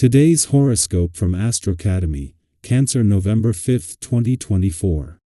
Today's horoscope from AstroCademy, Cancer, November 5, 2024.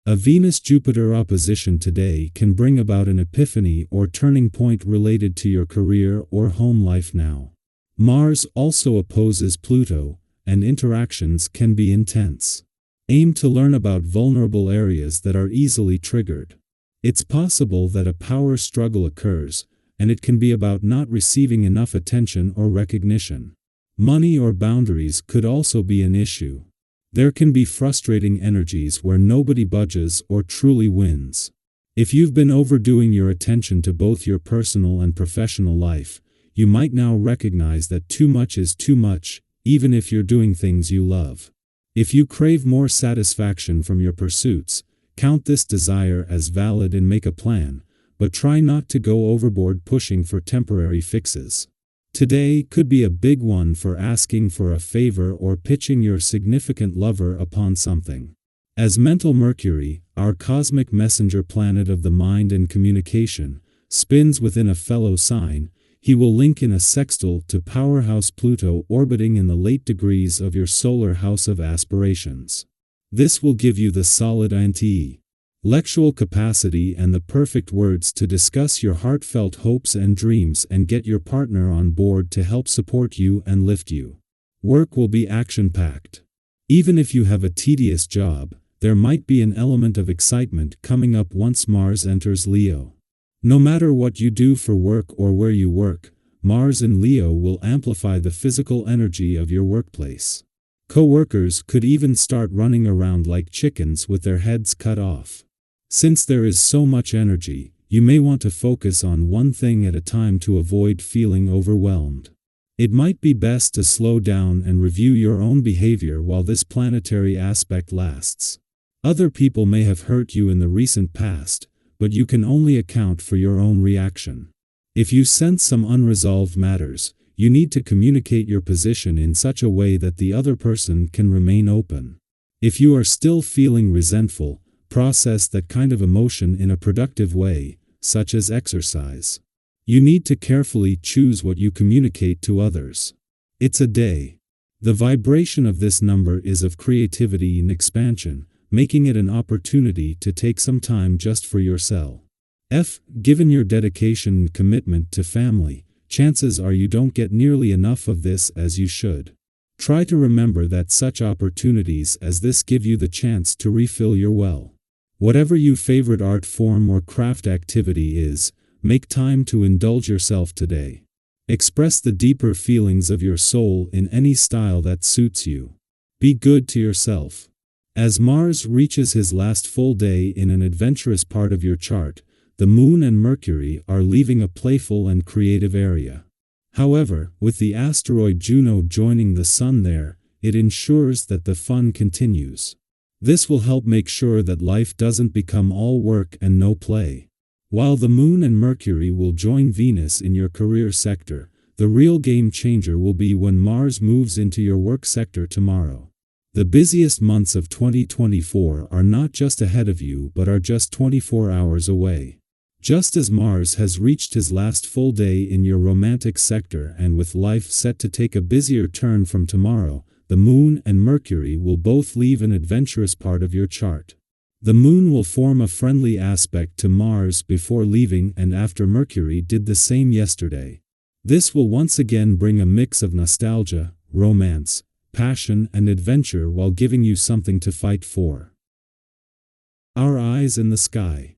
A Venus-Jupiter opposition today can bring about an epiphany or turning point related to your career or home life now. Mars also opposes Pluto, and interactions can be intense. Aim to learn about vulnerable areas that are easily triggered. It's possible that a power struggle occurs, and it can be about not receiving enough attention or recognition. Money or boundaries could also be an issue. There can be frustrating energies where nobody budges or truly wins. If you've been overdoing your attention to both your personal and professional life, you might now recognize that too much is too much, even if you're doing things you love. If you crave more satisfaction from your pursuits, count this desire as valid and make a plan, but try not to go overboard pushing for temporary fixes. Today could be a big one for asking for a favor or pitching your significant lover upon something. As mental Mercury, our cosmic messenger planet of the mind and communication, spins within a fellow sign, he will link in a sextile to powerhouse Pluto orbiting in the late degrees of your solar house of aspirations. This will give you the solid intellectual capacity and the perfect words to discuss your heartfelt hopes and dreams and get your partner on board to help support you and lift you. Work will be action-packed. Even if you have a tedious job, there might be an element of excitement coming up once Mars enters Leo. No matter what you do for work or where you work, Mars in Leo will amplify the physical energy of your workplace. Co-workers could even start running around like chickens with their heads cut off. Since there is so much energy, you may want to focus on one thing at a time to avoid feeling overwhelmed. It might be best to slow down and review your own behavior while this planetary aspect lasts. Other people may have hurt you in the recent past, but you can only account for your own reaction. If you sense some unresolved matters, you need to communicate your position in such a way that the other person can remain open. If you are still feeling resentful, process that kind of emotion in a productive way, such as exercise. You need to carefully choose what you communicate to others. It's a day. The vibration of this number is of creativity and expansion, making it an opportunity to take some time just for yourself. Given your dedication and commitment to family, chances are you don't get nearly enough of this as you should. Try to remember that such opportunities as this give you the chance to refill your well. Whatever your favorite art form or craft activity is, make time to indulge yourself today. Express the deeper feelings of your soul in any style that suits you. Be good to yourself. As Mars reaches his last full day in an adventurous part of your chart, the Moon and Mercury are leaving a playful and creative area. However, with the asteroid Juno joining the Sun there, it ensures that the fun continues. This will help make sure that life doesn't become all work and no play. While the Moon and Mercury will join Venus in your career sector, the real game changer will be when Mars moves into your work sector tomorrow. The busiest months of 2024 are not just ahead of you but are just 24 hours away. Just as Mars has reached his last full day in your romantic sector and with life set to take a busier turn from tomorrow, the Moon and Mercury will both leave an adventurous part of your chart. The Moon will form a friendly aspect to Mars before leaving and after Mercury did the same yesterday. This will once again bring a mix of nostalgia, romance, passion and adventure while giving you something to fight for. Our eyes in the sky.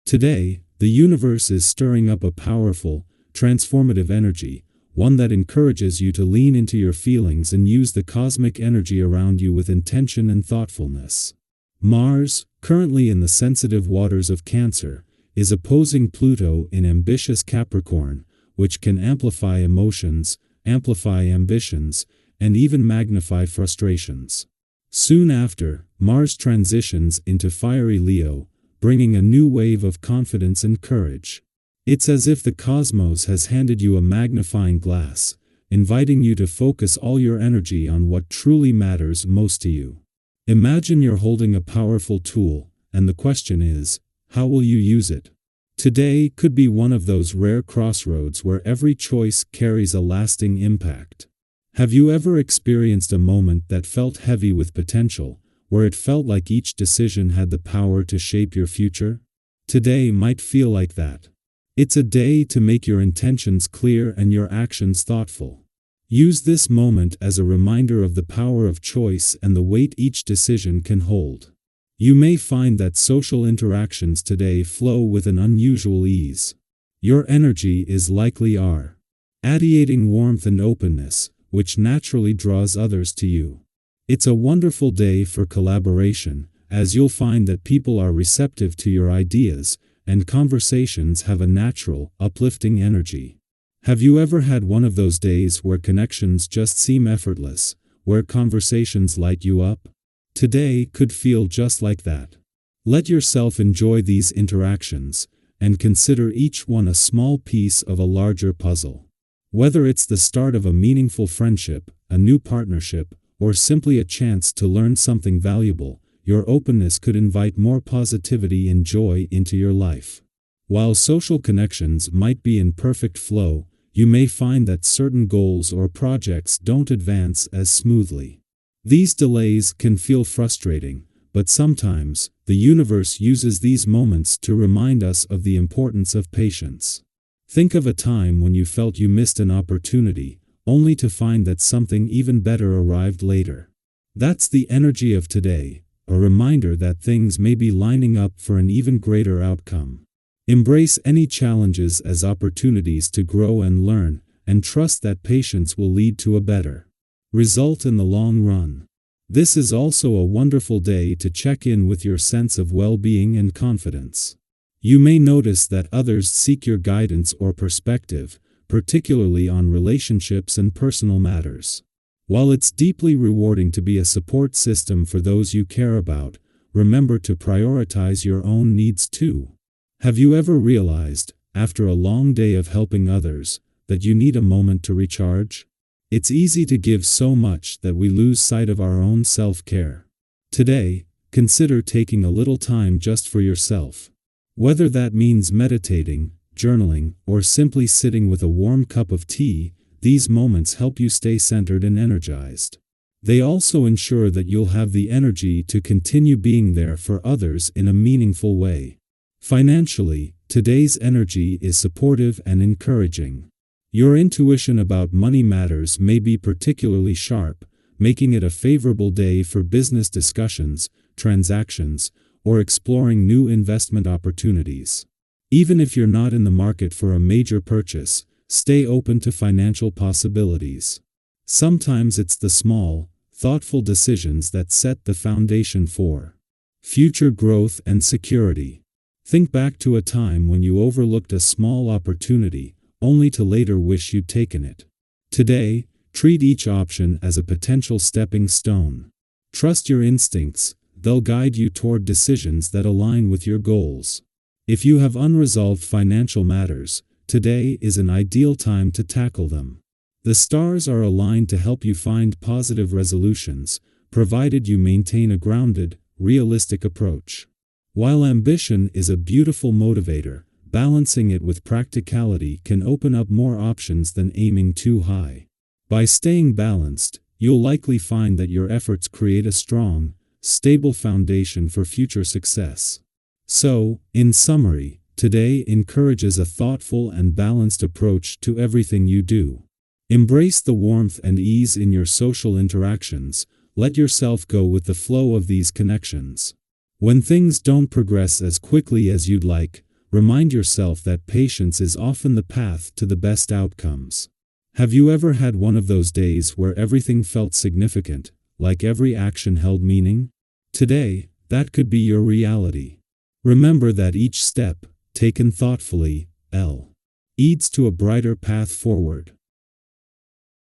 Today, the universe is stirring up a powerful, transformative energy, one that encourages you to lean into your feelings and use the cosmic energy around you with intention and thoughtfulness. Mars, currently in the sensitive waters of Cancer, is opposing Pluto in ambitious Capricorn, which can amplify emotions, amplify ambitions, and even magnify frustrations. Soon after, Mars transitions into fiery Leo, bringing a new wave of confidence and courage. It's as if the cosmos has handed you a magnifying glass, inviting you to focus all your energy on what truly matters most to you. Imagine you're holding a powerful tool, and the question is, how will you use it? Today could be one of those rare crossroads where every choice carries a lasting impact. Have you ever experienced a moment that felt heavy with potential, where it felt like each decision had the power to shape your future? Today might feel like that. It's a day to make your intentions clear and your actions thoughtful. Use this moment as a reminder of the power of choice and the weight each decision can hold. You may find that social interactions today flow with an unusual ease. Your energy is likely radiating warmth and openness, which naturally draws others to you. It's a wonderful day for collaboration, as you'll find that people are receptive to your ideas, and conversations have a natural, uplifting energy. Have you ever had one of those days where connections just seem effortless, where conversations light you up? Today could feel just like that. Let yourself enjoy these interactions, and consider each one a small piece of a larger puzzle. Whether it's the start of a meaningful friendship, a new partnership, or simply a chance to learn something valuable, your openness could invite more positivity and joy into your life. While social connections might be in perfect flow, you may find that certain goals or projects don't advance as smoothly. These delays can feel frustrating, but sometimes, the universe uses these moments to remind us of the importance of patience. Think of a time when you felt you missed an opportunity, only to find that something even better arrived later. That's the energy of today, a reminder that things may be lining up for an even greater outcome. Embrace any challenges as opportunities to grow and learn, and trust that patience will lead to a better result in the long run. This is also a wonderful day to check in with your sense of well-being and confidence. You may notice that others seek your guidance or perspective, particularly on relationships and personal matters. While it's deeply rewarding to be a support system for those you care about, remember to prioritize your own needs too. Have you ever realized, after a long day of helping others, that you need a moment to recharge? It's easy to give so much that we lose sight of our own self-care. Today, consider taking a little time just for yourself. Whether that means meditating, journaling, or simply sitting with a warm cup of tea, these moments help you stay centered and energized. They also ensure that you'll have the energy to continue being there for others in a meaningful way. Financially, today's energy is supportive and encouraging. Your intuition about money matters may be particularly sharp, making it a favorable day for business discussions, transactions, or exploring new investment opportunities. Even if you're not in the market for a major purchase, stay open to financial possibilities. Sometimes it's the small, thoughtful decisions that set the foundation for future growth and security. Think back to a time when you overlooked a small opportunity, only to later wish you'd taken it. Today, treat each option as a potential stepping stone. Trust your instincts, they'll guide you toward decisions that align with your goals. If you have unresolved financial matters, today is an ideal time to tackle them. The stars are aligned to help you find positive resolutions, provided you maintain a grounded, realistic approach. While ambition is a beautiful motivator, balancing it with practicality can open up more options than aiming too high. By staying balanced, you'll likely find that your efforts create a strong, stable foundation for future success. So, in summary, today encourages a thoughtful and balanced approach to everything you do. Embrace the warmth and ease in your social interactions, let yourself go with the flow of these connections. When things don't progress as quickly as you'd like, remind yourself that patience is often the path to the best outcomes. Have you ever had one of those days where everything felt significant, like every action held meaning? Today, that could be your reality. Remember that each step, taken thoughtfully, leads to a brighter path forward.